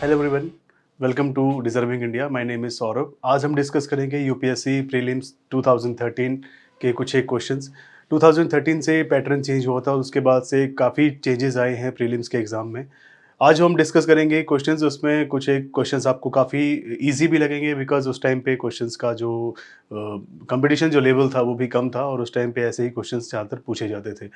Hello everyone, welcome to Deserving India. My name is Saurabh. आज हम discuss करेंगे UPSC prelims 2013 के कुछ एक क्वेश्चंस। 2013 से पैटर्न चेंज हुआ था, उसके बाद से काफ़ी चेंजेस आए हैं प्रीलिम्स के एग्ज़ाम में। आज जो हम डिस्कस करेंगे क्वेश्चंस, उसमें कुछ एक क्वेश्चंस आपको काफ़ी इजी भी लगेंगे, बिकॉज उस टाइम पे क्वेश्चंस का जो कंपटीशन जो लेवल था वो भी कम था, और उस टाइम पे ऐसे ही क्वेश्चंस ज़्यादातर पूछे जाते थे।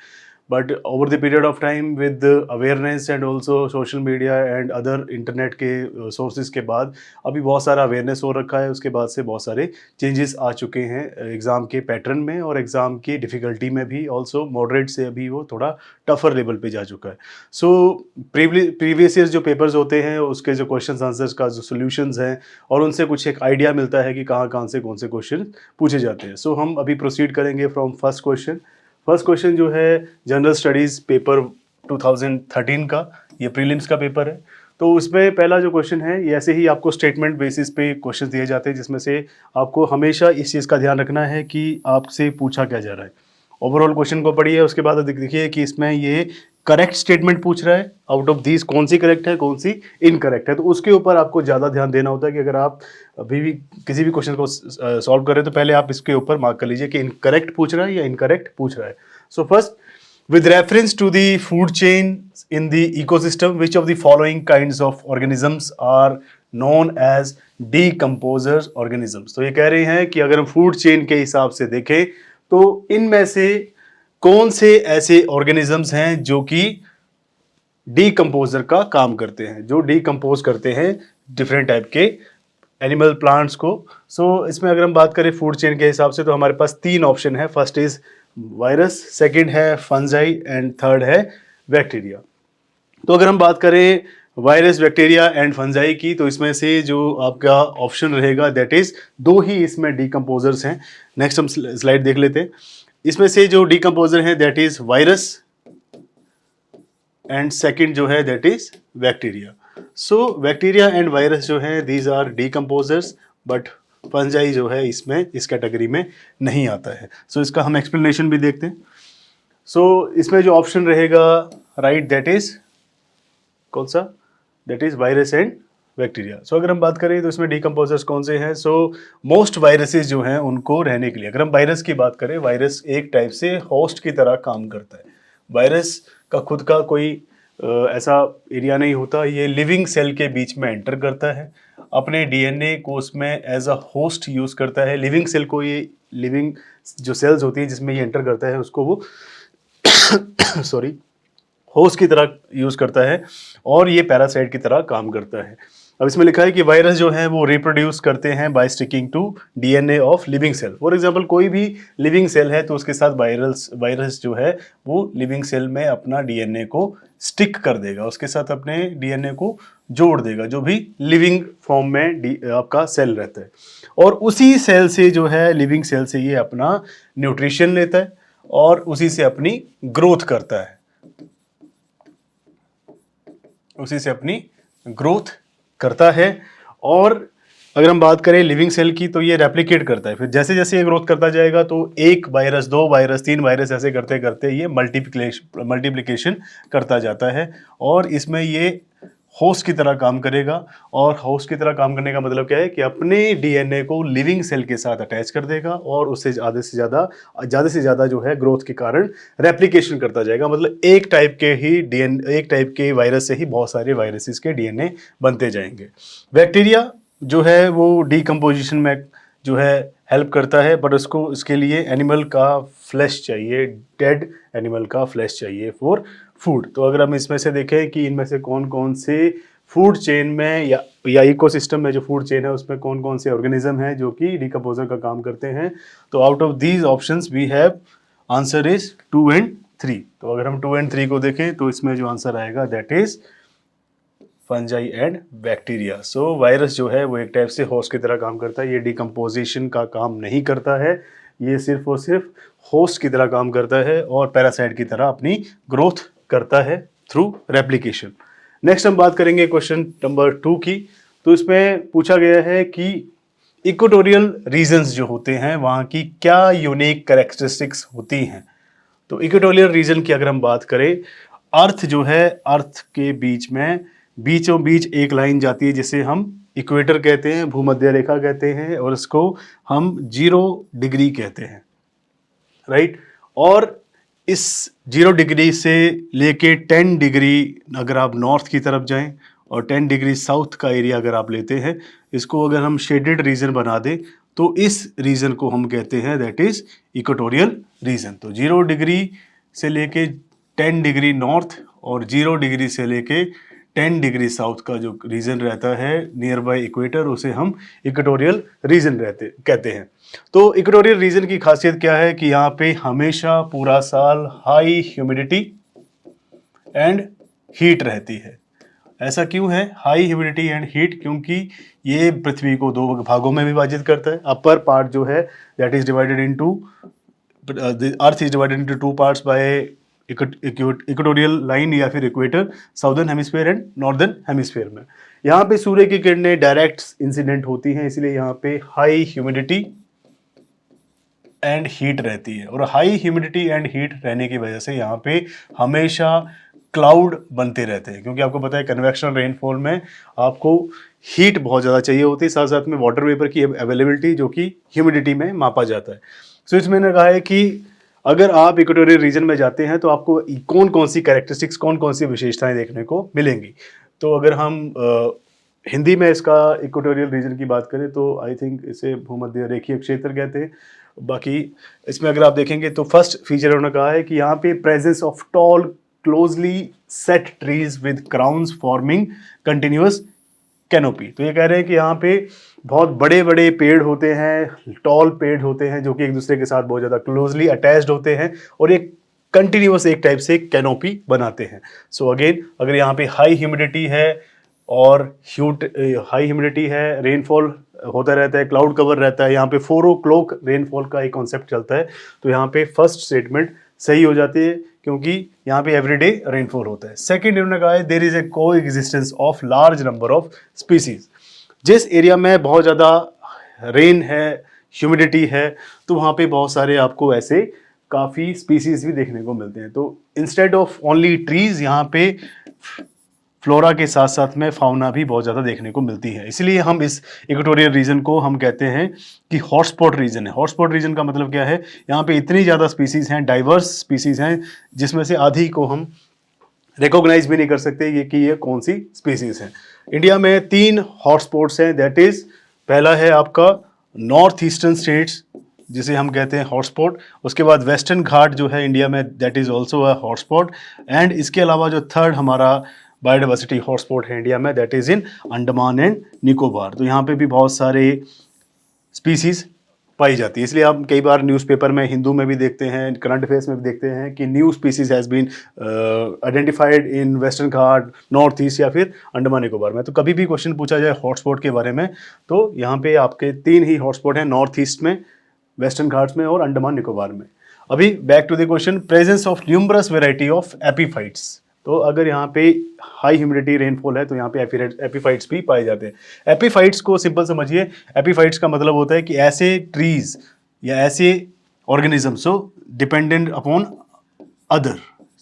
But over the period of time with awareness and also social media and other internet के सोर्सेज के बाद अभी बहुत सारा अवेयरनेस हो रखा है। उसके बाद से बहुत सारे चेंजेस आ चुके हैं एग्ज़ाम के पैटर्न में और एग्ज़ाम की डिफ़िकल्टी में भी। ऑल्सो मॉडरेट से अभी वो थोड़ा टफर लेवल पे जा चुका है। सो प्रीवियस ईयर जो पेपर्स होते हैं उसके जो क्वेश्चन आंसर्स का जो सोल्यूशंस हैं, और उनसे कुछ एक आइडिया मिलता है कि कहाँ कहाँ से कौन से क्वेश्चन पूछे जाते हैं। सो हम अभी प्रोसीड करेंगे from first question. First question जो है जनरल स्टडीज़ पेपर 2013 का, ये प्रीलिम्स का पेपर है। तो उसमें पहला जो क्वेश्चन है, ये ऐसे ही आपको स्टेटमेंट बेसिस पे क्वेश्चन दिए जाते हैं, जिसमें से आपको हमेशा इस चीज़ का ध्यान रखना है कि आपसे पूछा क्या जा रहा है। ओवरऑल क्वेश्चन को पढ़िए, उसके बाद देखिए कि इसमें ये करेक्ट स्टेटमेंट पूछ रहा है, आउट ऑफ दीज कौन सी करेक्ट है कौन सी इनकरेक्ट है। तो उसके ऊपर आपको ज़्यादा ध्यान देना होता है कि अगर आप अभी भी किसी भी क्वेश्चन को सॉल्व कर रहे हैं तो पहले आप इसके ऊपर मार्क कर लीजिए कि इनकरेक्ट पूछ रहा है या इनकरेक्ट पूछ रहा है। So first, with reference to the food chain in the ecosystem, which of the following kinds of organisms are known as decomposers organisms? तो ये कह रहे हैं कि अगर हम फूड चेन के हिसाब से देखें तो इनमें से कौन से ऐसे ऑर्गेनिजम्स हैं जो कि डीकम्पोजर का काम करते हैं, जो डीकम्पोज करते हैं डिफरेंट टाइप के एनिमल प्लांट्स को। सो इसमें अगर हम बात करें फूड चेन के हिसाब से तो हमारे पास तीन ऑप्शन है। फर्स्ट इज वायरस, सेकंड है फंजाई एंड थर्ड है बैक्टीरिया। तो अगर हम बात करें वायरस, बैक्टीरिया एंड फंजाई की, तो इसमें से जो आपका ऑप्शन रहेगा दैट इज, दो ही इसमें डीकम्पोजर्स हैं। नेक्स्ट हम स्लाइड देख लेते हैं। इसमें से जो डीकम्पोजर है that is virus and second जो है that is bacteria. So bacteria and virus जो है these are decomposers, but fungi जो है इसमें इस कैटेगरी में नहीं आता है। सो इसका हम एक्सप्लेनेशन भी देखते हैं। सो इसमें जो ऑप्शन रहेगा राइट दैट इज कौन सा, that is virus and bacteria. So अगर हम बात करें तो इसमें डीकम्पोजर्स कौन से हैं। सो मोस्ट वायरसेस जो हैं उनको रहने के लिए, अगर हम वायरस की बात करें, वायरस एक टाइप से होस्ट की तरह काम करता है। वायरस का खुद का कोई ऐसा एरिया नहीं होता, ये लिविंग सेल के बीच में एंटर करता है, अपने डीएनए को उसमें एज अ होस्ट यूज करता है। लिविंग सेल को, ये लिविंग जो सेल्स होती है जिसमें ये एंटर करता है उसको वो सॉरी होस्ट की तरह यूज करता है, और ये पैरासाइट की तरह काम करता है। अब इसमें लिखा है कि वायरस जो है वो रिप्रोड्यूस करते हैं by sticking to DNA of living cell. For example कोई भी लिविंग सेल है तो उसके साथ वायरस जो है वो लिविंग सेल में अपना डीएनए को स्टिक कर देगा, उसके साथ अपने डीएनए को जोड़ देगा, जो भी लिविंग फॉर्म में आपका सेल रहता है। और उसी सेल से जो है, लिविंग सेल से ये अपना न्यूट्रिशन लेता है और उसी से अपनी ग्रोथ करता है, उसी से अपनी ग्रोथ करता है। और अगर हम बात करें लिविंग सेल की तो ये रेप्लिकेट करता है, फिर जैसे जैसे ये ग्रोथ करता जाएगा तो एक वायरस, दो वायरस, तीन वायरस, ऐसे करते करते ये मल्टीप्लिकेशन करता जाता है। और इसमें ये होस्ट की तरह काम करेगा। और होस्ट की तरह काम करने का मतलब क्या है कि अपने डीएनए को लिविंग सेल के साथ अटैच कर देगा और उससे ज़्यादा से ज़्यादा जो है ग्रोथ के कारण रेप्लिकेशन करता जाएगा। मतलब एक टाइप के वायरस से ही बहुत सारे वायरसेस के डीएनए बनते जाएंगे। बैक्टीरिया जो है वो डीकम्पोजिशन में जो है हेल्प करता है, बट उसको इसके लिए एनिमल का फ्लैश चाहिए, डेड एनिमल का फ्लैश चाहिए फॉर फूड। तो अगर हम इसमें से देखें कि इनमें से कौन कौन से फूड चेन में या इकोसिस्टम में जो फूड चेन है उसमें कौन कौन से ऑर्गेनिज्म हैं जो कि डिकम्पोजर का काम करते हैं, तो out of these options we have answer is 2 and 3। तो अगर हम 2 and 3 को देखें तो इसमें जो आंसर आएगा that is fungi and bacteria. So virus जो है वो एक टाइप से होस्ट की तरह काम करता है, ये डिकम्पोजिशन का काम नहीं करता है, ये सिर्फ और सिर्फ होस्ट की तरह काम करता है और पैरासाइट की तरह अपनी ग्रोथ करता है थ्रू रेप्लिकेशन। नेक्स्ट हम बात करेंगे क्वेश्चन नंबर 2 की। तो इसमें पूछा गया है कि इक्वेटोरियल रीजन्स जो होते हैं वहाँ की क्या यूनिक कैरेक्टरिस्टिक्स होती हैं। तो इक्वेटोरियल रीजन की अगर हम बात करें, अर्थ जो है, अर्थ के बीच में बीचों बीच एक लाइन जाती है जिसे हम इक्वेटर कहते हैं, भूमध्य रेखा कहते हैं, और इसको हम 0 डिग्री कहते हैं, राइट। और इस 0 डिग्री से लेके 10 डिग्री अगर आप नॉर्थ की तरफ जाएं और 10 डिग्री साउथ का एरिया अगर आप लेते हैं, इसको अगर हम शेडेड रीजन बना दें तो इस रीजन को हम कहते हैं दैट इज इक्वेटोरियल रीजन। तो 0 डिग्री से लेके 10 डिग्री नॉर्थ और 0 डिग्री से लेके 10 डिग्री साउथ का जो रीजन रहता है नियर बाय इक्वेटर, उसे हम इक्वेटोरियल रीजन कहते हैं। तो इक्वेटोरियल रीजन की खासियत क्या है कि यहाँ पे हमेशा पूरा साल हाई ह्यूमिडिटी एंड हीट रहती है। ऐसा क्यों है हाई ह्यूमिडिटी एंड हीट? क्योंकि ये पृथ्वी को 2 भागों में विभाजित करता है। अपर पार्ट जो है that is divided into, the earth is divided into 2 parts bye equatorial line या फिर equator, southern hemisphere and northern hemisphere में। यहाँ पे सूर्य की किरणें डायरेक्ट इंसिडेंट होती हैं, इसलिए यहाँ पे हाई ह्यूमिडिटी एंड हीट रहती है। और हाई ह्यूमिडिटी एंड हीट रहने की वजह से यहाँ पे हमेशा क्लाउड बनते रहते हैं, क्योंकि आपको पता है कन्वेक्शनल रेनफॉल में आपको हीट बहुत ज़्यादा चाहिए होती है, साथ साथ में वाटर वेपर की अवेलेबिलिटी जो कि ह्यूमिडिटी में मापा जाता है। सो इसमें मैंने कहा है कि अगर आप इक्वेटोरियल रीजन में जाते हैं तो आपको कौन कौन सी कैरेक्टरिस्टिक्स, कौन कौन सी विशेषताएं देखने को मिलेंगी। तो अगर हम हिंदी में इसका इक्वेटोरियल रीजन की बात करें तो आई थिंक इसे भूमध्य रेखीय क्षेत्र कहते हैं। बाकी इसमें अगर आप देखेंगे तो फर्स्ट फीचर उन्होंने कहा है कि यहाँ पे presence of tall closely set trees with crowns forming continuous canopy. तो ये कह रहे हैं कि यहाँ पे बहुत बड़े बड़े पेड़ होते हैं, टॉल पेड़ होते हैं जो कि एक दूसरे के साथ बहुत ज़्यादा क्लोजली अटैच्ड होते हैं और एक कंटिन्यूअस एक टाइप से कैनोपी बनाते हैं। सो अगेन अगर यहाँ पे हाई ह्यूमिडिटी है और हाई ह्यूमिडिटी है, रेनफॉल होता रहता है, क्लाउड कवर रहता है, यहाँ पे 4 o'clock रेनफॉल का एक कॉन्सेप्ट चलता है, तो यहाँ पे फर्स्ट स्टेटमेंट सही हो जाती है क्योंकि यहाँ पे एवरीडे रेनफॉल होता है। सेकंड इन्होंने कहा है देयर इज ए को existence of large number of species. जिस एरिया में बहुत ज़्यादा रेन है, ह्यूमिडिटी है, तो वहाँ पे बहुत सारे आपको ऐसे काफ़ी स्पीसीज भी देखने को मिलते हैं। तो इंस्टेड ऑफ ओनली ट्रीज यहाँ पे फ्लोरा के साथ साथ में फाउना भी बहुत ज़्यादा देखने को मिलती है। इसलिए हम इस इक्वेटोरियल रीजन को हम कहते हैं कि हॉटस्पॉट रीजन है। हॉटस्पॉट रीजन का मतलब क्या है? यहाँ पे इतनी ज़्यादा स्पीसीज़ हैं, डाइवर्स स्पीसीज़ हैं, जिसमें से आधी को हम रिकॉग्नाइज भी नहीं कर सकते ये कौन सी स्पीसीज़ हैं। इंडिया में 3 हॉटस्पॉट्स हैं, दैट इज़ पहला है आपका नॉर्थ ईस्टर्न स्टेट्स जिसे हम कहते हैं हॉटस्पॉट। उसके बाद वेस्टर्न घाट जो है इंडिया में that is also a hotspot. And इसके अलावा जो थर्ड हमारा बायोडाइवर्सिटी हॉटस्पॉट है इंडिया में that is in Andaman and Nicobar. तो यहाँ पे भी बहुत सारे स्पीसीज़ पाई जाती है। इसलिए आप कई बार न्यूज़पेपर में, हिंदू में भी देखते हैं, करंट अफेयर्स में भी देखते हैं कि new species has been identified in Western Ghat, North East या फिर अंडमान निकोबार में। तो कभी भी क्वेश्चन पूछा जाए हॉटस्पॉट के बारे में तो यहाँ पे आपके 3 ही हॉटस्पॉट हैं, नॉर्थ ईस्ट में, वेस्टर्न घाट्स में और अंडमान निकोबार में। अभी back to the question, presence of numerous variety of epiphytes. तो अगर यहाँ पे हाई ह्यूमिडिटी रेनफॉल है तो यहाँ पे एपीफाइट्स भी पाए जाते हैं। एपीफाइट्स को सिंपल समझिए, एपीफाइट्स का मतलब होता है कि ऐसे ट्रीज या ऐसे ऑर्गेनिजम्स जो डिपेंडेंट अपॉन अदर,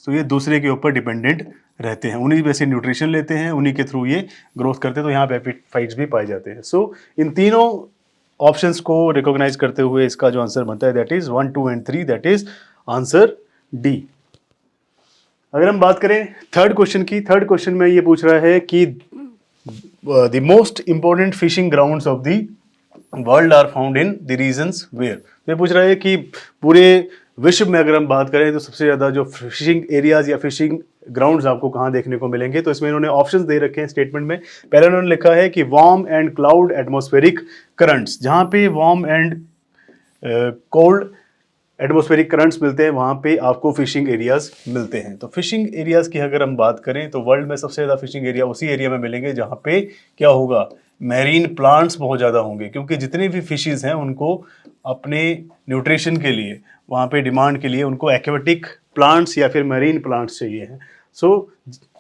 तो ये दूसरे के ऊपर डिपेंडेंट रहते हैं, उन्हीं में से न्यूट्रिशन लेते हैं, उन्हीं के थ्रू ये ग्रोथ करते हैं, तो यहाँ पे एपीफाइट्स भी पाए जाते हैं। सो इन तीनों ऑप्शंस को रिकॉग्नाइज करते हुए इसका जो आंसर बनता है that is 1, 2 and 3, that is answer D. अगर हम बात करें थर्ड क्वेश्चन की, थर्ड क्वेश्चन में ये पूछ रहा है कि the most important fishing grounds of the world are found in the regions where. ये पूछ रहा है कि पूरे विश्व में अगर हम बात करें तो सबसे ज़्यादा जो फिशिंग एरियाज या फिशिंग ग्राउंड्स आपको कहाँ देखने को मिलेंगे। तो इसमें इन्होंने ऑप्शंस दे रखे हैं स्टेटमेंट में। पहले उन्होंने लिखा है कि warm and cloud atmospheric currents, जहाँ पे warm and cold atmospheric currents मिलते हैं वहाँ पे आपको फिशिंग एरियाज मिलते हैं। तो फिशिंग एरियाज की अगर हम बात करें तो वर्ल्ड में सबसे ज़्यादा फिशिंग एरिया उसी एरिया में मिलेंगे जहाँ पे क्या होगा, मैरीन प्लांट्स बहुत ज़्यादा होंगे, क्योंकि जितने भी फिशेज़ हैं उनको अपने न्यूट्रिशन के लिए, वहाँ पे डिमांड के लिए उनको एक्वेटिक प्लांट्स या फिर मैरीन प्लांट्स चाहिए हैं। सो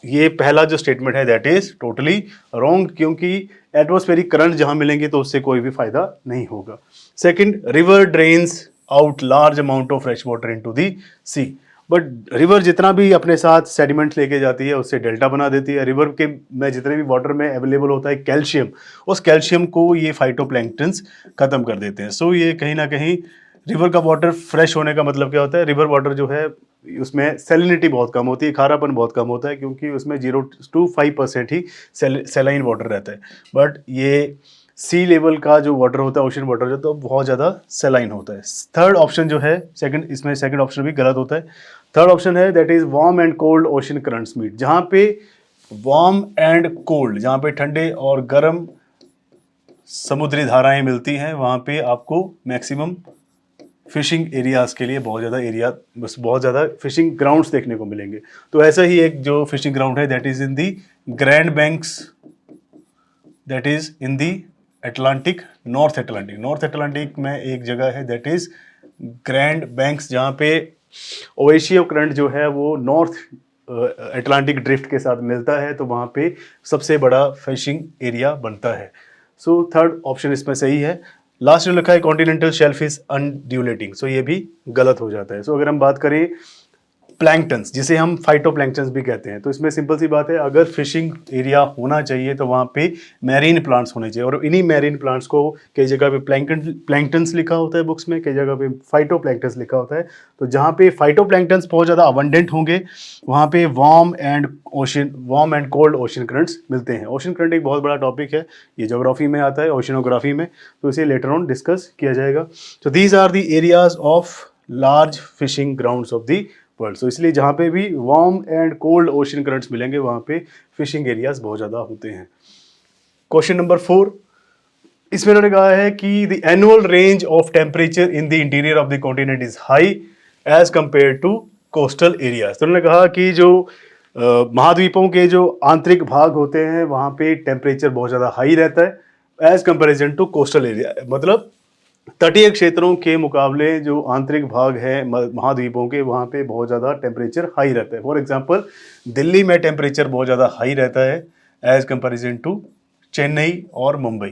ये पहला जो स्टेटमेंट है दैट इज़ टोटली रॉन्ग, क्योंकि एटमॉस्फेरिक करंट जहाँ मिलेंगे तो उससे कोई भी फायदा नहीं होगा। Second, river drains out large amount of fresh water into the sea. But river जितना भी अपने साथ सेडिमेंट्स लेके जाती है उससे डेल्टा बना देती है। रिवर के में जितने भी वाटर में अवेलेबल होता है कैल्शियम, उस कैल्शियम को ये फाइटोप्लैंक्टन्स खत्म कर देते हैं। सो ये कहीं ना कहीं रिवर का वाटर फ्रेश होने का मतलब क्या होता है, रिवर वाटर जो है उसमें सेलिनिटी बहुत कम होती है, खारापन बहुत कम होता है, क्योंकि उसमें 0 to 5% ही सेलाइन वाटर रहता है। बट ये सी लेवल का जो वाटर होता है, ओशन वाटर जो, तो बहुत ज़्यादा सेलाइन होता है। थर्ड ऑप्शन जो है सेकंड, इसमें सेकंड ऑप्शन भी गलत होता है। थर्ड ऑप्शन है that is warm and cold ocean currents meet. जहाँ पे वार्म एंड कोल्ड, जहाँ पे ठंडे और गर्म समुद्री धाराएं मिलती हैं, वहाँ पे आपको मैक्सिमम फिशिंग एरियाज के लिए बहुत ज़्यादा एरिया, बस बहुत ज़्यादा फिशिंग ग्राउंड्स देखने को मिलेंगे। तो ऐसा ही एक जो फिशिंग ग्राउंड है that is in the grand banks, that is in the Atlantic, north Atlantic. North Atlantic में एक जगह है दैट इज ग्रैंड बैंक्स, जहाँ पे ओएशियो करंट जो है वो नॉर्थ अटलांटिक ड्रिफ्ट के साथ मिलता है, तो वहाँ पे सबसे बड़ा फिशिंग एरिया बनता है। सो थर्ड ऑप्शन इसमें सही है। लास्ट में लिखा है कॉन्टिनेंटल शेल्फ इज अनड्यूलेटिंग, सो ये भी गलत हो जाता है। सो अगर हम बात करें प्लैंक्टन्स, जिसे हम फाइटोप्लैंक्टन्स भी कहते हैं, तो इसमें सिंपल सी बात है, अगर फिशिंग एरिया होना चाहिए तो वहाँ पे मैरीन प्लांट्स होने चाहिए, और इन्हीं मैरीन प्लांट्स को कई जगह पे प्लैंक्टन्स लिखा होता है बुक्स में, कई जगह पे फाइटोप्लैंक्टन्स लिखा होता है। तो जहाँ पे फाइटोप्लैंक्टन्स बहुत ज़्यादा अबंडेंट होंगे, वहाँ पे warm and cold ocean currents मिलते हैं। ओशन करंट एक बहुत बड़ा टॉपिक है, ये ज्योग्राफी में आता है, ओशनोग्राफी में, तो इसे लेटर ऑन डिस्कस किया जाएगा। तो these are the areas of large fishing grounds of the world. So इसलिए जहाँ पे भी warm and cold ocean currents मिलेंगे वहाँ पे फिशिंग एरियाज बहुत ज़्यादा होते हैं। क्वेश्चन नंबर 4, इसमें उन्होंने कहा है कि the annual range of temperature in the interior of the continent is high as compare to coastal areas. तो उन्होंने कहा कि जो महाद्वीपों के जो आंतरिक भाग होते हैं वहाँ पे टेम्परेचर बहुत ज़्यादा हाई रहता है as comparison to coastal area, मतलब तटीय क्षेत्रों के मुकाबले जो आंतरिक भाग है महाद्वीपों के, वहाँ पे बहुत ज़्यादा टेम्परेचर हाई रहता है। फॉर एग्जांपल दिल्ली में टेम्परेचर बहुत ज़्यादा हाई रहता है एज कंपैरिजन टू चेन्नई और मुंबई।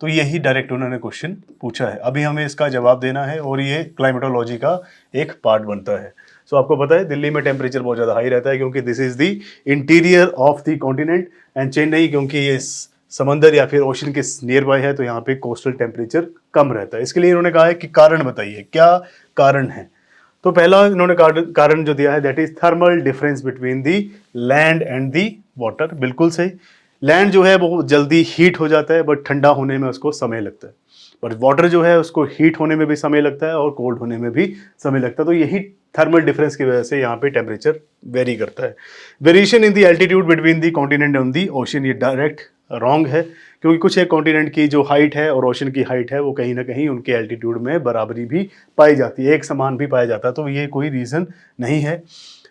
तो यही डायरेक्ट उन्होंने क्वेश्चन पूछा है, अभी हमें इसका जवाब देना है और ये क्लाइमेटोलॉजी का एक पार्ट बनता है। सो आपको पता है दिल्ली में टेम्परेचर बहुत ज़्यादा हाई रहता है क्योंकि this is the interior of the continent, and Chennai क्योंकि ये समंदर या फिर ओशन के नियर बाय है, तो यहाँ पे कोस्टल टेम्परेचर कम रहता है। इसके लिए इन्होंने कहा है कि कारण बताइए, क्या कारण है। तो पहला इन्होंने कारण जो दिया है that is thermal difference between the land and the water. बिल्कुल सही, लैंड जो है वो जल्दी हीट हो जाता है बट ठंडा होने में उसको समय लगता है, बट वाटर जो है उसको हीट होने में भी समय लगता है और कोल्ड होने में भी समय लगता है। तो यही थर्मल डिफरेंस की वजह से यहाँ पे टेम्परेचर वेरी करता है। Variation in the altitude between the continent and the ocean, ये डायरेक्ट रॉन्ग है, क्योंकि कुछ एक कॉन्टिनेंट की जो हाइट है और ओशन की हाइट है वो कहीं ना कहीं उनके एल्टीट्यूड में बराबरी भी पाई जाती है, एक समान भी पाया जाता है, तो ये कोई रीज़न नहीं है।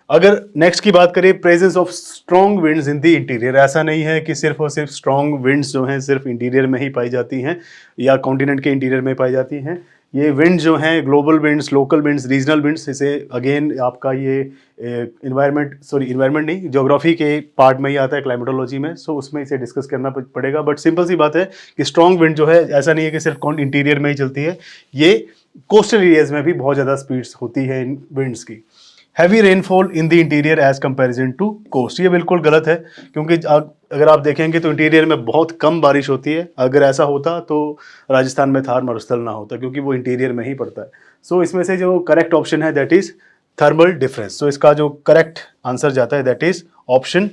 अगर नेक्स्ट की बात करें, presence of strong winds in the interior, ऐसा नहीं है कि सिर्फ और सिर्फ स्ट्रॉन्ग विंड्स जो हैं सिर्फ इंटीरियर में ही पाई जाती हैं या कॉन्टिनेंट के इंटीरियर में पाई जाती हैं। ये विंड जो हैं global winds, local winds, regional winds, इसे अगेन आपका ये इन्वायरमेंट नहीं, ज्योग्राफी के पार्ट में ही आता है क्लाइमेटोलॉजी में, सो उसमें इसे डिस्कस करना पड़ेगा। बट सिंपल सी बात है कि स्ट्रॉन्ग विंड जो है ऐसा नहीं है कि सिर्फ इंटीरियर में ही चलती है, ये कोस्टल एरियाज में भी बहुत ज़्यादा स्पीड्स होती है इन विंड्स की। Heavy rainfall in the interior as comparison to coast, ये बिल्कुल गलत है, क्योंकि अगर आप देखेंगे तो इंटीरियर में बहुत कम बारिश होती है। अगर ऐसा होता तो राजस्थान में थार मरुस्थल ना होता, क्योंकि वो इंटीरियर में ही पड़ता है। सो इसमें से जो करेक्ट ऑप्शन है दैट इज थर्मल डिफरेंस। सो इसका जो करेक्ट आंसर जाता है that is option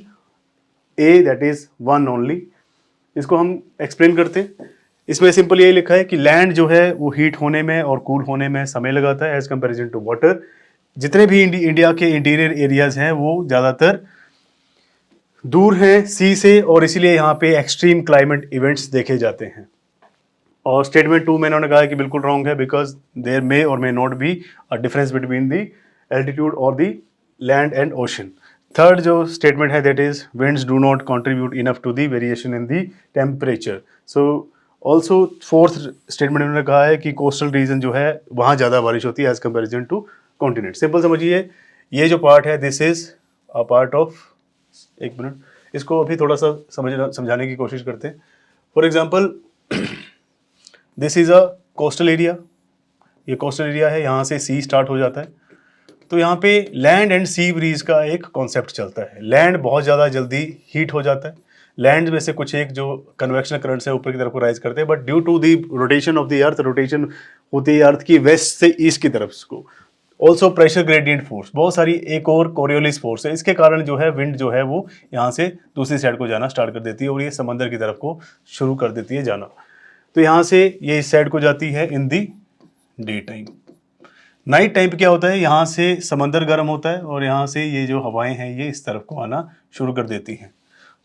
A, that is one only. इसको हम एक्सप्लेन करते हैं। इसमें सिंपल यही लिखा है कि लैंड जो है वो हीट होने में और कूल होने में समय लगाता है एज कंपैरिजन टू वाटर। जितने भी इंडिया के इंटीरियर एरियाज हैं वो ज़्यादातर दूर हैं सी से, और इसीलिए यहाँ पे एक्सट्रीम क्लाइमेट इवेंट्स देखे जाते हैं। और स्टेटमेंट 2 में इन्होंने कहा है कि बिल्कुल रॉन्ग है, because there may or may not be a difference between the altitude और the land and ocean. Third जो स्टेटमेंट है that is winds do not contribute enough to the variation in the temperature. So also fourth statement इन्होंने कहा है कि coastal region जो है वहाँ ज़्यादा बारिश होती है as comparison to continent. Simple समझिए, ये जो पार्ट है this is a part of, एक मिनट, इसको अभी थोड़ा सा समझाने की कोशिश करते हैं। For example this is a coastal area, ये कोस्टल एरिया है, यहाँ से सी स्टार्ट हो जाता है, तो यहाँ पे लैंड एंड सी ब्रीज का एक कॉन्सेप्ट चलता है। लैंड बहुत ज़्यादा जल्दी हीट हो जाता है, लैंड में से कुछ एक जो कन्वेक्शन करंट्स है ऊपर की तरफ को राइज करते हैं, but due to the rotation of the earth, rotation होती है अर्थ की वेस्ट से ईस्ट की तरफ को, ऑल्सो प्रेशर ग्रेडियंट फोर्स, बहुत सारी एक और कोरियोलिस फोर्स है, इसके कारण जो है विंड जो है वो यहाँ से दूसरी साइड को जाना स्टार्ट कर देती है और ये समंदर की तरफ को शुरू कर देती है जाना। तो यहाँ से ये इस साइड को जाती है in the day time. Night time क्या होता है, यहाँ से समंदर गर्म होता है और यहाँ से ये जो हवाएं हैं ये इस तरफ को आना शुरू कर देती हैं।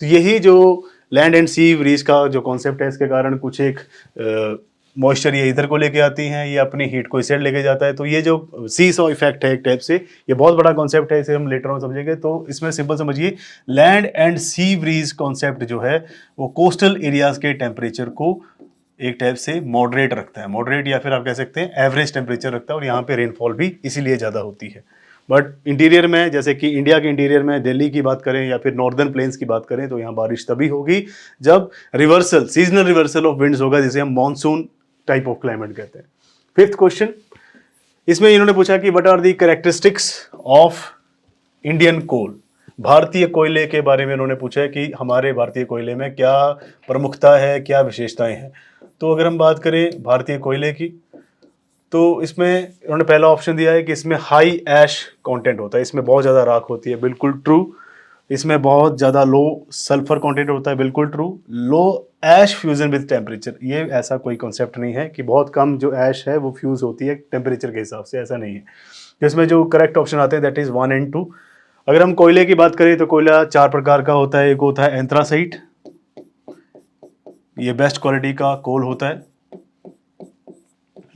तो यही जो लैंड एंड सी ब्रीज का जो कॉन्सेप्ट है, इसके कारण कुछ एक मॉइस्चर ये इधर को लेके आती हैं, ये अपनी हीट को इस साइड लेके जाता है। तो ये जो सी सॉ इफेक्ट है एक टाइप से, ये बहुत बड़ा कॉन्सेप्ट है, इसे हम लेटर ऑन समझेंगे। तो इसमें सिंपल समझिए, land and sea breeze concept जो है वो कोस्टल एरियाज के टेम्परेचर को एक टाइप से मॉडरेट रखता है, मॉडरेट या फिर आप कह सकते हैं एवरेज टेम्परेचर रखता है, और यहाँ पे रेनफॉल भी इसीलिए ज़्यादा होती है। बट इंटीरियर में, जैसे कि इंडिया के इंटीरियर में दिल्ली की बात करें या फिर नॉर्दर्न प्लेन्स की बात करें, तो यहाँ बारिश तभी होगी जब reversal, seasonal reversal of winds होगा, जिसे हम मानसून टाइप ऑफ क्लाइमेट कहते हैं। फिफ्थ क्वेश्चन, इसमें इन्होंने पूछा कि what are the characteristics of Indian coal. भारतीय कोयले के बारे में इन्होंने पूछा है कि हमारे भारतीय कोयले में क्या प्रमुखता है, क्या विशेषताएं हैं। तो अगर हम बात करें भारतीय कोयले की, तो इसमें इन्होंने पहला ऑप्शन दिया है कि इसमें हाई ऐश कंटेंट होता है, इसमें बहुत ज़्यादा राख होती है, बिल्कुल ट्रू। इसमें बहुत ज़्यादा लो सल्फर कंटेंट होता है, बिल्कुल true. Low ash fusion with temperature, ये ऐसा कोई कॉन्सेप्ट नहीं है कि बहुत कम जो ऐश है वो फ्यूज़ होती है टेम्परेचर के हिसाब से, ऐसा नहीं है। इसमें जो करेक्ट ऑप्शन आते हैं दैट इज़ 1 and 2। अगर हम कोयले की बात करें तो कोयला 4 प्रकार का होता है। एक होता है एंथ्रासाइट, ये बेस्ट क्वालिटी का कोल होता है।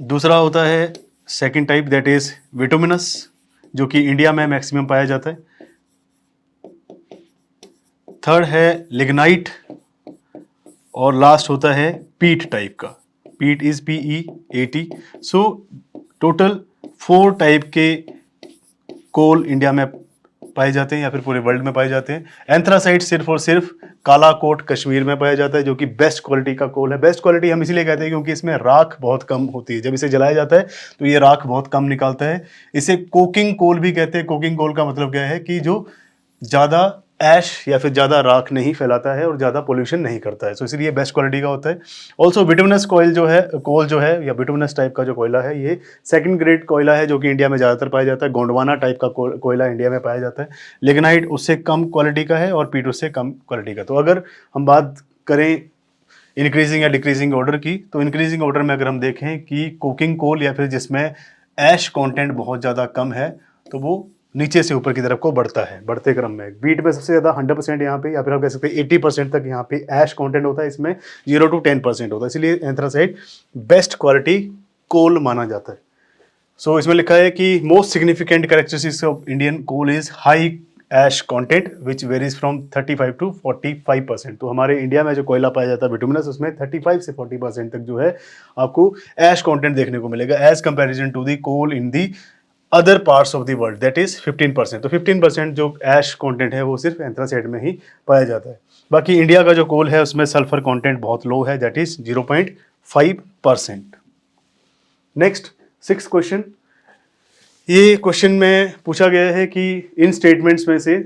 दूसरा होता है सेकंड टाइप, दैट इज विटुमिनस, जो कि इंडिया में मैक्सिमम पाया जाता है। थर्ड है लिग्नाइट, और लास्ट होता है पीट टाइप का। पीट is PEAT। So total 4 type के कोल इंडिया में पाए जाते हैं या फिर पूरे वर्ल्ड में पाए जाते हैं। एंथ्रासाइट सिर्फ और सिर्फ कालाकोट कश्मीर में पाया जाता है, जो कि बेस्ट क्वालिटी का कोल है। बेस्ट क्वालिटी हम इसीलिए कहते हैं क्योंकि इसमें राख बहुत कम होती है, जब इसे जलाया जाता है तो ये राख बहुत कम निकालता है। इसे कोकिंग कोल भी कहते हैं। कोकिंग कोल का मतलब क्या है कि जो ज़्यादा ऐश या फिर ज़्यादा राख नहीं फैलाता है और ज़्यादा पोल्यूशन नहीं करता है, तो इसलिए बेस्ट क्वालिटी का होता है। ऑल्सो बिटुमिनस कोल जो है या बिटुमिनस टाइप का जो कोयला है, ये सेकंड ग्रेड कोयला है, जो कि इंडिया में ज़्यादातर पाया जाता है। गोंडवाना टाइप का कोयला इंडिया में पाया जाता है। लिग्नाइट उससे कम क्वालिटी का है और पीट उससे कम क्वालिटी का। तो अगर हम बात करें इंक्रीजिंग या डिक्रीजिंग ऑर्डर की, तो इंक्रीजिंग ऑर्डर में अगर हम देखें कि कोकिंग कोल या फिर जिसमें ऐश कॉन्टेंट बहुत ज़्यादा कम है, तो वो नीचे से ऊपर की तरफ को बढ़ता है, बढ़ते क्रम में। बीट में सबसे ज़्यादा 100% यहाँ पे, या फिर आप कह सकते हैं 80% तक यहाँ पे ऐश कंटेंट होता है, इसमें 0 to 10% होता है, इसलिए एंथ्रासाइट बेस्ट क्वालिटी कोल माना जाता है। सो इसमें लिखा है कि most significant characteristics of Indian coal is high ash content which varies from 35 to 45%। तो हमारे इंडिया में जो कोयला पाया जाता है बिटुमिनस, उसमें 35 से 40% तक जो है आपको ऐश कंटेंट देखने को मिलेगा, as comparison to the coal in the other parts of the world, that is 15%। तो 15% जो ऐश कंटेंट है वो सिर्फ एंथ्रासाइट में ही पाया जाता है। बाकी इंडिया का जो कोल है उसमें सल्फर कंटेंट बहुत लो है, that is 0.5%। Next 6th question, ये क्वेश्चन में पूछा गया है कि इन स्टेटमेंट्स में से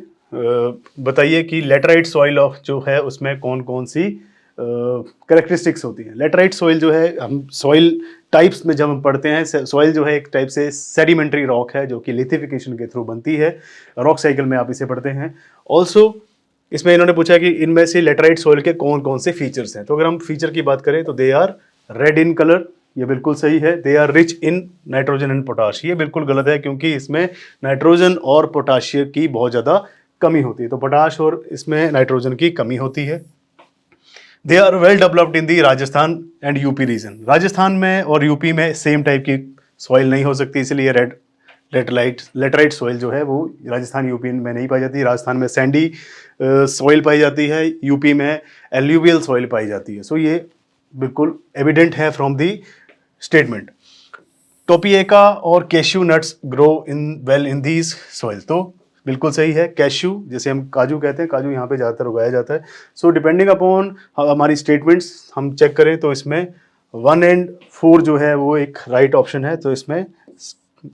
बताइए कि लेटराइट सॉइल ऑफ जो है उसमें कौन कौन सी कैरेक्टरिस्टिक्स होती हैं। लेटराइट सॉइल जो है, हम सॉइल टाइप्स में जब हम पढ़ते हैं, सॉइल जो है एक टाइप से सेडिमेंट्री रॉक है जो कि लिथिफिकेशन के थ्रू बनती है, रॉक साइकिल में आप इसे पढ़ते हैं। ऑल्सो इसमें इन्होंने पूछा कि इनमें से लेटराइट सॉइल के कौन कौन से फीचर्स हैं। तो अगर हम फीचर की बात करें तो they are red in colour, ये बिल्कुल सही है। They are rich in nitrogen and potash, ये बिल्कुल गलत है क्योंकि इसमें नाइट्रोजन और पोटाशियम की बहुत ज़्यादा कमी होती है, तो पोटाश और इसमें नाइट्रोजन की कमी होती है। They are well developed in the Rajasthan and UP region, Rajasthan में और यूपी में सेम टाइप की सॉइल नहीं हो सकती, इसलिए लेटराइट सॉइल जो है वो राजस्थान यूपी में नहीं पाई जाती। राजस्थान में सैंडी सॉइल पाई जाती है, यूपी में एल्यूवियल सॉइल पाई जाती है। सो ये बिल्कुल एविडेंट है फ्रॉम दी स्टेटमेंट। टोपिएका और cashew nuts grow well in these soil, तो बिल्कुल सही है। कैश्यू जैसे हम काजू कहते हैं, काजू यहाँ पे ज़्यादातर उगाया जाता है। सो डिपेंडिंग अपॉन हमारी स्टेटमेंट्स हम चेक करें तो इसमें 1 and 4 जो है वो एक राइट ऑप्शन है, तो इसमें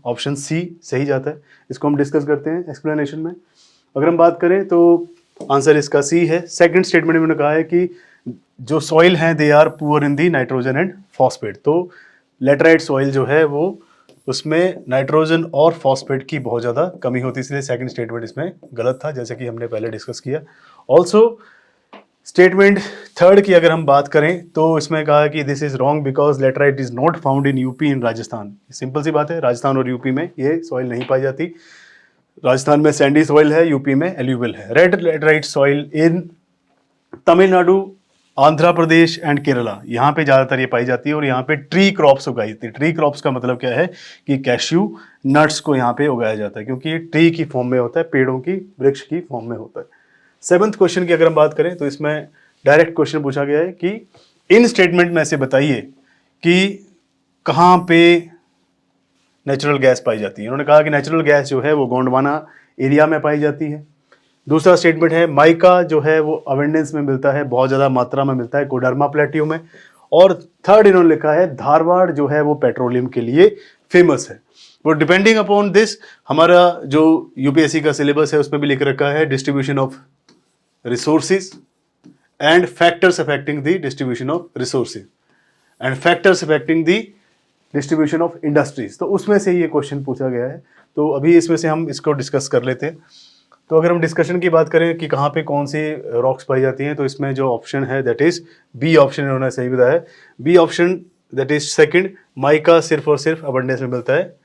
ऑप्शन सी सही जाता है। इसको हम डिस्कस करते हैं एक्सप्लेनेशन में। अगर हम बात करें तो आंसर इसका सी है। सेकंड स्टेटमेंट में उन्होंने कहा है कि जो सॉइल हैं they are poor in the nitrogen and phosphate. तो लेटराइट सॉइल जो है वो उसमें नाइट्रोजन और फॉस्फेट की बहुत ज़्यादा कमी होती है, इसलिए सेकंड स्टेटमेंट इसमें गलत था, जैसे कि हमने पहले डिस्कस किया। ऑल्सो स्टेटमेंट थर्ड की अगर हम बात करें तो इसमें कहा कि this is wrong because laterite is not found in UP in Rajasthan. Simple सी बात है, राजस्थान और यूपी में ये सॉइल नहीं पाई जाती। राजस्थान में सैंडी सॉइल है, यूपी में एल्यूवियल है। Red laterite soil in Tamil Nadu, Andhra Pradesh and Kerala, यहाँ पे ज़्यादातर ये पाई जाती है और यहाँ पे ट्री क्रॉप्स उगाई जाती है। ट्री क्रॉप्स का मतलब क्या है कि कैश्यू नट्स को यहाँ पे उगाया जाता है, क्योंकि ये ट्री की फॉर्म में होता है, पेड़ों की, वृक्ष की फॉर्म में होता है। सेवंथ क्वेश्चन की अगर हम बात करें तो इसमें डायरेक्ट क्वेश्चन पूछा गया है कि इन स्टेटमेंट में से बताइए कि कहाँ पे नेचुरल गैस पाई जाती है। उन्होंने कहा कि नेचुरल गैस जो है वो गोंडवाना एरिया में पाई जाती है। दूसरा स्टेटमेंट है माइका जो है वो अवेंडेंस में मिलता है, बहुत ज़्यादा मात्रा में मिलता है कोडरमा प्लेट्यू में। और थर्ड इन्होंने लिखा है धारवाड़ जो है वो पेट्रोलियम के लिए फेमस है। वो डिपेंडिंग अपॉन दिस हमारा जो यूपीएससी का सिलेबस है उसमें भी लिख रखा है distribution of resources and factors affecting the distribution of resources and factors affecting the distribution of industries. तो उसमें से ये क्वेश्चन पूछा गया है, तो अभी इसमें से हम इसको डिस्कस कर लेते हैं। तो अगर हम डिस्कशन की बात करें कि कहाँ पे कौन सी रॉक्स पाई जाती हैं, तो इसमें जो ऑप्शन है दैट इज बी ऑप्शन इन्होंने सही बताया है। B option that is second, mica सिर्फ और सिर्फ अबंडेंस में मिलता है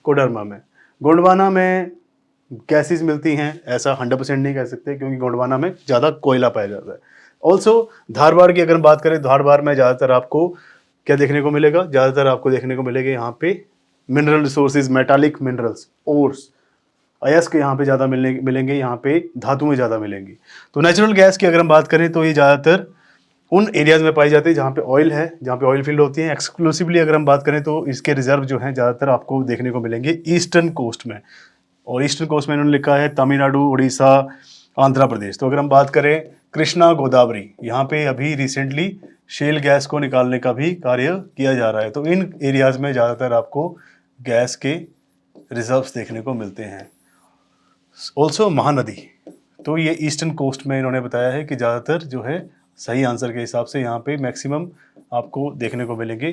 कोडरमा में। गोंडवाना में गैसेस मिलती हैं ऐसा 100% नहीं कह सकते, क्योंकि गोंडवाना में ज़्यादा कोयला पाया जाता है। ऑल्सो धारवाड़ की अगर हम बात करें, धारवाड़ में ज़्यादातर आपको क्या देखने को मिलेगा, ज़्यादातर आपको देखने को मिलेगा यहाँ पे mineral resources, metallic minerals, ores, अयस्क यहाँ पे ज़्यादा मिलेंगे, यहाँ पे धातुएं ज़्यादा मिलेंगी। तो नेचुरल गैस की अगर हम बात करें तो ये ज़्यादातर उन एरियाज़ में पाई जाती है जहाँ पे ऑयल है, जहाँ पे ऑयल फील्ड होती है। एक्सक्लूसिवली अगर हम बात करें तो इसके रिजर्व जो हैं ज़्यादातर आपको देखने को मिलेंगे ईस्टर्न कोस्ट में, और ईस्टर्न कोस्ट में इन्होंने लिखा है तमिलनाडु, उड़ीसा, आंध्र प्रदेश। तो अगर हम बात करें कृष्णा गोदावरी, यहाँ पे अभी रिसेंटली शेल गैस को निकालने का भी कार्य किया जा रहा है। तो इन एरियाज़ में ज़्यादातर आपको गैस के रिजर्व्स देखने को मिलते हैं। ऑल्सो महानदी, तो ये ईस्टर्न कोस्ट में इन्होंने बताया है कि ज़्यादातर जो है सही आंसर के हिसाब से यहाँ पे मैक्सिमम आपको देखने को मिलेंगे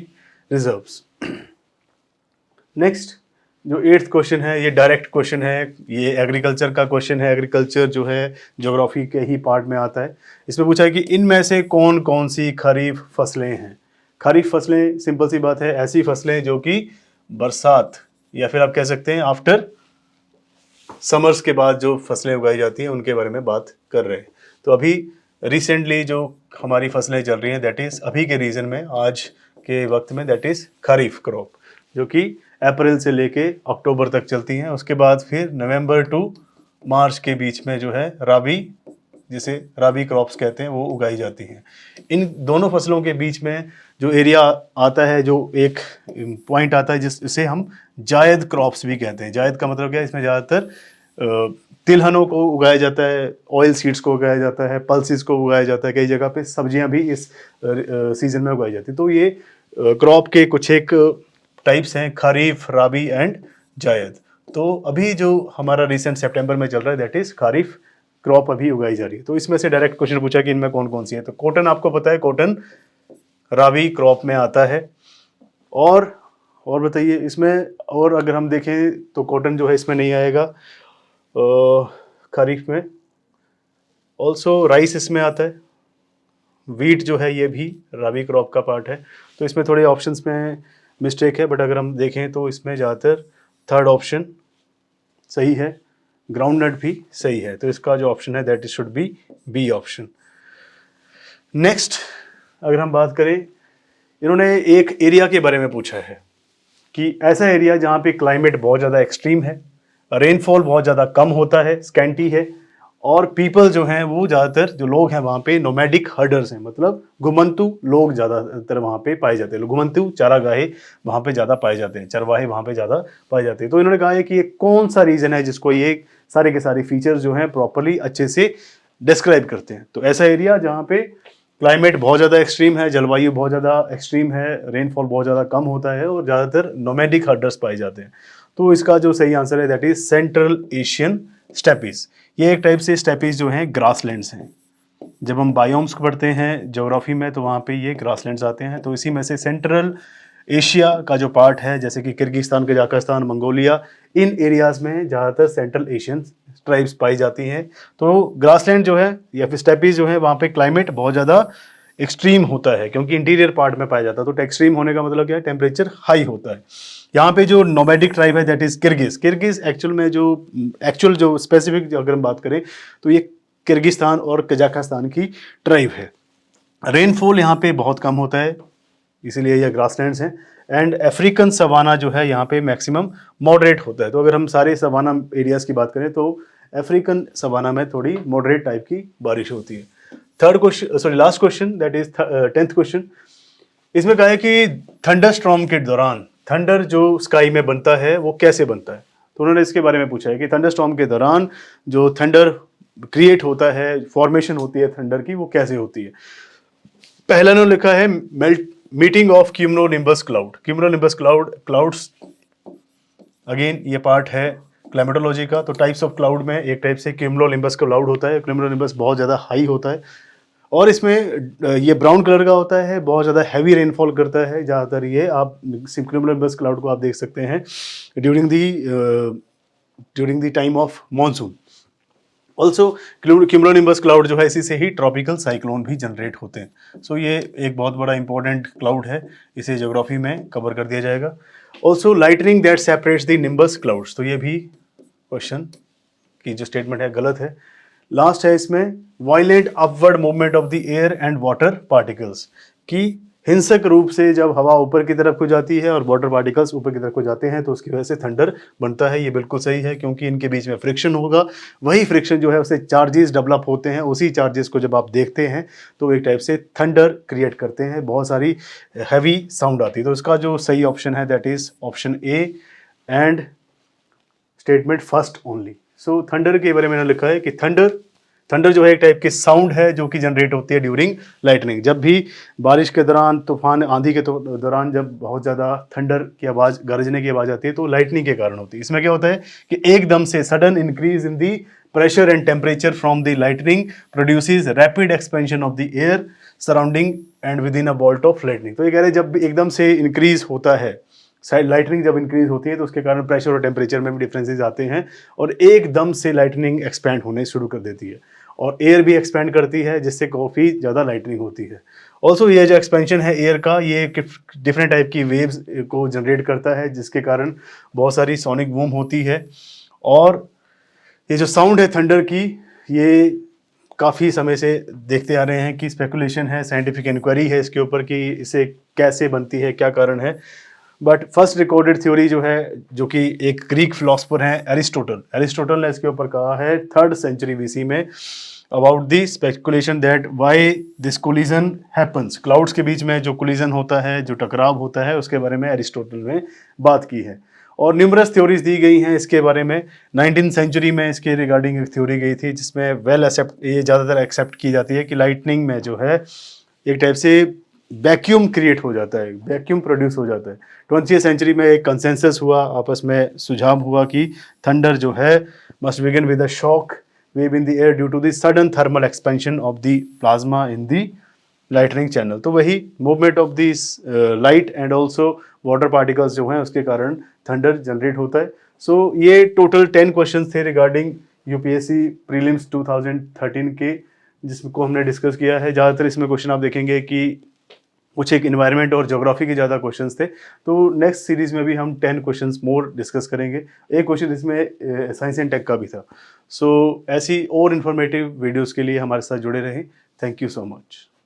रिजर्व्स। नेक्स्ट जो 8th क्वेश्चन है ये डायरेक्ट क्वेश्चन है, ये एग्रीकल्चर का क्वेश्चन है। एग्रीकल्चर जो है ज्योग्राफी के ही पार्ट में आता है। इसमें पूछा है कि इनमें से कौन कौन सी खरीफ फसलें हैं। खरीफ फसलें सिंपल सी बात है, ऐसी फसलें जो कि बरसात या फिर आप कह सकते हैं आफ्टर समर्स के बाद जो फसलें उगाई जाती हैं उनके बारे में बात कर रहे हैं। तो अभी रिसेंटली जो हमारी फसलें चल रही हैं दैट इज़ अभी के रीजन में, आज के वक्त में, दैट इज़ खरीफ क्रॉप, जो कि अप्रैल से लेके अक्टूबर तक चलती हैं। उसके बाद फिर नवंबर टू मार्च के बीच में जो है राबी, जिसे राबी क्रॉप्स कहते हैं, वो उगाई जाती हैं। इन दोनों फसलों के बीच में जो एरिया आता है, जो एक पॉइंट आता है जिसे हम जायद क्रॉप्स भी कहते हैं। जायद का मतलब क्या है, इसमें ज़्यादातर तिलहनों को उगाया जाता है, ऑयल सीड्स को उगाया जाता है, पल्सेस को उगाया जाता है, कई जगह पे सब्जियां भी इस सीजन में उगाई जाती है। तो ये क्रॉप के कुछ एक टाइप्स हैं, खरीफ, राबी एंड जायद। तो अभी जो हमारा रिसेंट सितंबर में चल रहा है दैट इज़ खरीफ क्रॉप अभी उगाई जा रही है। तो इसमें से डायरेक्ट क्वेश्चन पूछा कि इनमें कौन कौन सी है। तो कॉटन आपको पता है, कॉटन राबी क्रॉप में आता है। और बताइए इसमें, और अगर हम देखें तो कॉटन जो है इसमें नहीं आएगा खरीफ में। ऑल्सो राइस इसमें आता है, वीट जो है ये भी राबी क्रॉप का पार्ट है। तो इसमें थोड़े ऑप्शंस में मिस्टेक है, बट अगर हम देखें तो इसमें ज़्यादातर थर्ड ऑप्शन सही है, ग्राउंड नट भी सही है। तो इसका जो ऑप्शन है that is should be B option. Next अगर हम बात करें, इन्होंने एक एरिया के बारे में पूछा है कि ऐसा एरिया जहाँ पे क्लाइमेट बहुत ज़्यादा एक्सट्रीम है, रेनफॉल बहुत ज़्यादा कम होता है, स्कैंटी है, और पीपल जो हैं वो ज़्यादातर जो लोग हैं वहाँ पे नोमैडिक हर्डर्स हैं, मतलब घुमंतु लोग ज़्यादातर वहाँ पे पाए जाते हैं। घुमंतु चारागाहे वहाँ पे ज़्यादा पाए जाते हैं, चरवाहे वहाँ पे ज़्यादा पाए जाते हैं। तो इन्होंने कहा है कि ये कौन सा रीजन है जिसको ये सारे के सारे फीचर्स जो हैं प्रॉपरली अच्छे से डिस्क्राइब करते हैं। तो ऐसा एरिया जहाँ पे क्लाइमेट बहुत ज़्यादा एक्सट्रीम है, जलवायु बहुत ज़्यादा एक्सट्रीम है, रेनफॉल बहुत ज़्यादा कम होता है, और ज़्यादातर नोमैडिक हर्डर्स पाए जाते हैं। तो इसका जो सही आंसर है that is central Asian steppes. ये एक टाइप से स्टेपीज जो हैं ग्रासलैंड्स हैं। जब हम बायोम्स को पढ़ते हैं ज्योग्राफी में तो वहाँ पे ये ग्रासलैंड्स आते हैं। तो इसी में से सेंट्रल एशिया का जो पार्ट है जैसे कि किर्गिस्तान, कजाकिस्तान, मंगोलिया, इन एरियाज में ज़्यादातर सेंट्रल एशियन ट्राइब्स पाई जाती हैं। तो ग्रासलैंड जो है या फिर स्टेपीज जो है वहाँ पे क्लाइमेट बहुत ज़्यादा एक्सट्रीम होता है क्योंकि इंटीरियर पार्ट में पाया जाता है। तो एक्सट्रीम होने का मतलब क्या है, टेम्परेचर हाई होता है। यहाँ पे जो नोमैडिक ट्राइब है दैट इज किर्गिज एक्चुअल में जो स्पेसिफिक अगर हम बात करें तो ये किर्गिस्तान और कजाकिस्तान की ट्राइब है। रेनफॉल यहाँ पे बहुत कम होता है इसीलिए यह ग्रासलैंड्स हैं। एंड अफ्रीकन सवाना जो है यहाँ पे मैक्सिमम मॉडरेट होता है। तो अगर हम सारे सवाना एरियाज की बात करें तो अफ्रीकन सवाना में थोड़ी मॉडरेट टाइप की बारिश होती है। Last question that is 10th question. इसमें कहा है कि थंडर स्टॉर्म के दौरान थंडर जो स्काई में बनता है वो कैसे बनता है। तो उन्होंने इसके बारे में पूछा है कि थंडर स्टॉर्म के दौरान जो थंडर क्रिएट होता है, फॉर्मेशन होती है थंडर की, वो कैसे होती है। पहला उन्होंने लिखा है meeting of cumulonimbus cloud. Cumulonimbus clouds again ये पार्ट है क्लाइमेटोलॉजी का। तो टाइप्स ऑफ क्लाउड में एक टाइप से क्यूमुलोनिम्बस क्लाउड होता है। क्यूमुलोनिम्बस बहुत ज़्यादा हाई होता है और इसमें ये ब्राउन कलर का होता है, बहुत ज़्यादा हैवी रेनफॉल करता है ज़्यादातर। ये आप क्यूमुलोनिम्बस क्लाउड को आप देख सकते हैं during the time of monsoon. Also cumulonimbus cloud जो है इसी से ही ट्रॉपिकल साइक्लोन भी जनरेट होते हैं। सो ये एक बहुत बड़ा इंपॉर्टेंट क्लाउड है, इसे ज्योग्राफी में कवर कर दिया जाएगा। Also lightning that separates the nimbus clouds, तो ये भी क्वेश्चन की जो स्टेटमेंट है गलत है। लास्ट है इसमें violent upward movement of the air and water particles, की हिंसक रूप से जब हवा ऊपर की तरफ को जाती है और वाटर पार्टिकल्स ऊपर की तरफ को जाते हैं तो उसकी वजह से थंडर बनता है। ये बिल्कुल सही है क्योंकि इनके बीच में फ्रिक्शन होगा, वही फ्रिक्शन जो है उससे चार्जेस डेवलप होते हैं, उसी चार्जेस को जब आप देखते हैं तो एक टाइप से थंडर क्रिएट करते हैं, बहुत सारी हैवी साउंड आती है। तो इसका जो सही ऑप्शन है that is option A and statement first only. So thunder के बारे में मैंने लिखा है कि थंडर जो है एक टाइप की साउंड है जो कि जनरेट होती है ड्यूरिंग लाइटनिंग। जब भी बारिश के दौरान, तूफान, आंधी के दौरान जब बहुत ज़्यादा थंडर की आवाज़, गरजने की आवाज़ आती है तो लाइटनिंग के कारण होती है। इसमें क्या होता है कि एकदम से sudden increase in the pressure and temperature from the lightning produces rapid expansion of the air surrounding and with in a bolt of lightning. तो ये कह रहे हैं जब एकदम से इंक्रीज होता है, लाइटनिंग जब इंक्रीज होती है तो उसके कारण प्रेशर और टेम्परेचर में भी डिफरेंसेस आते हैं और एकदम से लाइटनिंग एक्सपैंड होने शुरू कर देती है और एयर भी एक्सपैंड करती है जिससे काफ़ी ज़्यादा लाइटनिंग होती है। ऑल्सो ये जो एक्सपेंशन है एयर का, ये डिफरेंट टाइप की वेव्स को जनरेट करता है जिसके कारण बहुत सारी सोनिक बूम होती है। और ये जो साउंड है थंडर की, ये काफ़ी समय से देखते आ रहे हैं कि स्पेकुलेशन है, साइंटिफिक इंक्वायरी है इसके ऊपर कि इसे कैसे बनती है, क्या कारण है। बट फर्स्ट रिकॉर्डेड थ्योरी जो है, जो कि एक ग्रीक फिलोसफर हैं एरिस्टोटल ने इसके ऊपर कहा है 3rd सेंचुरी BC में, about the speculation that why this collision happens. Clouds के बीच में जो कोलिजन होता है, जो टकराव होता है, उसके बारे में एरिस्टोटल ने बात की है और न्यूमरस थ्योरीज दी गई हैं इसके बारे में। 19th सेंचुरी में इसके रिगार्डिंग एक थ्योरी गई थी जिसमें ये ज़्यादातर एक्सेप्ट की जाती है कि लाइटनिंग में जो है एक टाइप से वैक्यूम क्रिएट हो जाता है, वैक्यूम प्रोड्यूस हो जाता है। 20th सेंचुरी में एक कंसेंसस हुआ, आपस में सुझाव हुआ कि थंडर जो है must begin with a shock wave in the air due to the sudden thermal expansion of the plasma in the lightning channel. तो वही movement of this light and also water particles जो हैं उसके कारण thunder generate होता है। सो ये total 10 question थे रिगार्डिंग UPSC प्रीलिम्स 2013 के, जिसको हमने डिस्कस किया है। ज़्यादातर इसमें क्वेश्चन आप देखेंगे कि कुछ एक इन्वायरमेंट और ज्योग्राफी के ज़्यादा क्वेश्चंस थे। तो नेक्स्ट सीरीज़ में भी हम 10 क्वेश्चंस मोर डिस्कस करेंगे। एक क्वेश्चन इसमें साइंस एंड टेक का भी था। सो ऐसी और इन्फॉर्मेटिव वीडियोज़ के लिए हमारे साथ जुड़े रहें। Thank you so much.